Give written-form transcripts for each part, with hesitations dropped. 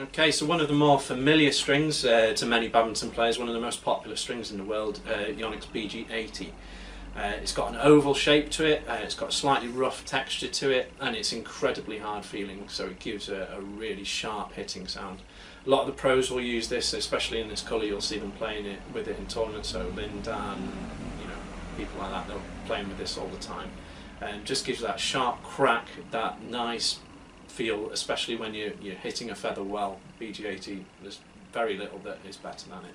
Okay, so one of the more familiar strings to many badminton players, one of the most popular strings in the world, Yonex BG80. It's got an oval shape to it, it's got a slightly rough texture to it, and it's incredibly hard feeling, so it gives a really sharp hitting sound. A lot of the pros will use this, especially in this colour. You'll see them playing it with it in tournaments, so Lindan, people like that, they're playing with this all the time. And just gives you that sharp crack, that nice feel, especially when you're hitting a feather well. BG80, there's very little that is better than it.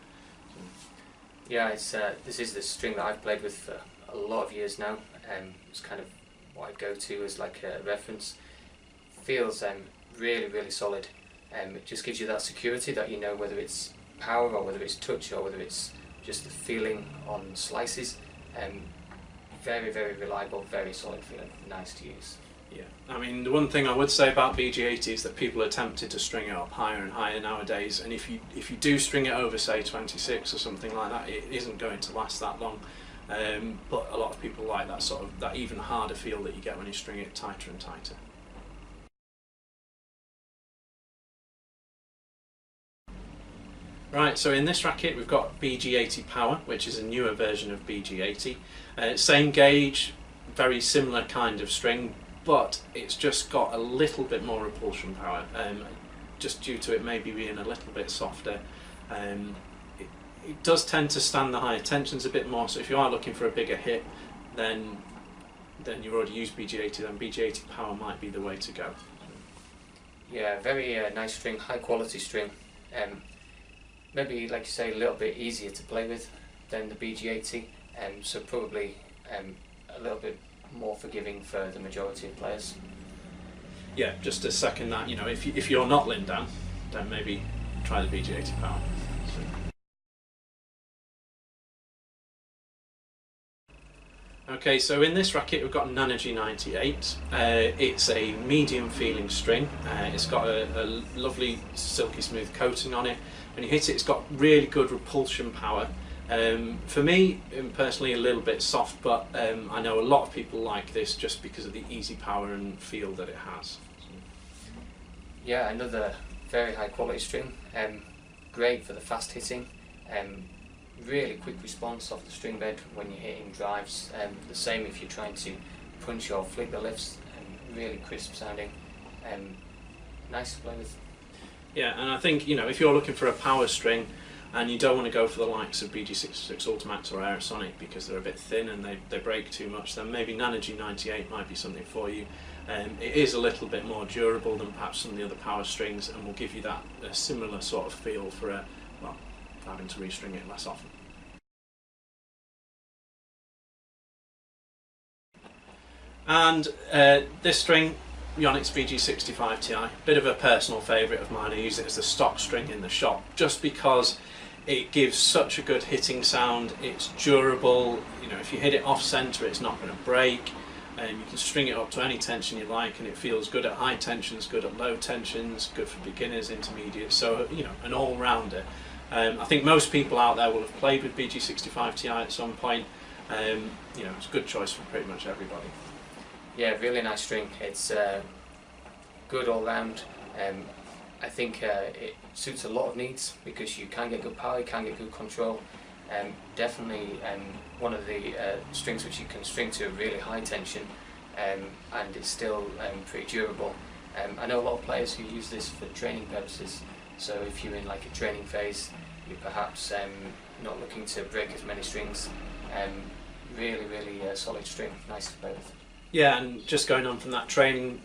Yeah, this is the string that I've played with for a lot of years now. It's kind of what I go to as like a reference. Feels really, really solid. It just gives you that security that you know whether it's power or whether it's touch or whether it's just the feeling on slices. Very, very reliable, very solid feeling, nice to use. Yeah, I mean, the one thing I would say about BG80 is that people are tempted to string it up higher and higher nowadays, and if you do string it over, say 26 or something like that, it isn't going to last that long. But a lot of people like that even harder feel that you get when you string it tighter and tighter. Right, so in this racket we've got BG80 Power, which is a newer version of BG80. Same gauge, very similar kind of string, but it's just got a little bit more repulsion power, just due to it maybe being a little bit softer. It does tend to stand the higher tensions a bit more, so if you are looking for a bigger hit, then you've already used BG80, then BG80 Power might be the way to go. Yeah, very nice string, high quality string. Maybe, like you say, a little bit easier to play with than the BG80, so probably a little bit more forgiving for the majority of players. Yeah, just to second that, if you're not Lindan, then maybe try the BG80 Power. Okay, so in this racket we've got an Energy 98. It's a medium feeling string. It's got a lovely silky smooth coating on it. When you hit it, it's got really good repulsion power. For me, personally, a little bit soft, but I know a lot of people like this just because of the easy power and feel that it has. Yeah, another very high quality string. Great for the fast hitting. Really quick response off the string bed when you're hitting drives. The same if you're trying to punch or flick the lifts. Really crisp sounding. Nice to play with. Yeah, and I think if you're looking for a power string and you don't want to go for the likes of BG66 Ultimax or Aerosonic because they're a bit thin and they break too much, then maybe Energy 98 might be something for you. It is a little bit more durable than perhaps some of the other power strings, and will give you that similar sort of feel for having to restring it less often. And this string, Yonex BG65 Ti, bit of a personal favourite of mine. I use it as the stock string in the shop just because it gives such a good hitting sound. It's durable. If you hit it off centre, it's not going to break. You can string it up to any tension you like, and it feels good at high tensions, good at low tensions, good for beginners, intermediate. So an all-rounder. I think most people out there will have played with BG65 Ti at some point. It's a good choice for pretty much everybody. Yeah, really nice string. It's good all round. I think it suits a lot of needs because you can get good power, you can get good control. Definitely one of the strings which you can string to a really high tension, and it's still pretty durable. I know a lot of players who use this for training purposes. So if you're in like a training phase, you're perhaps not looking to break as many strings. Really, really solid string, nice to play with. Yeah, and just going on from that training,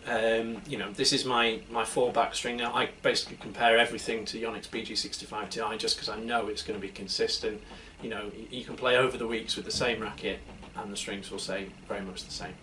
this is my fallback string now. I basically compare everything to Yonex BG65 Ti just because I know it's going to be consistent. You can play over the weeks with the same racket and the strings will stay very much the same.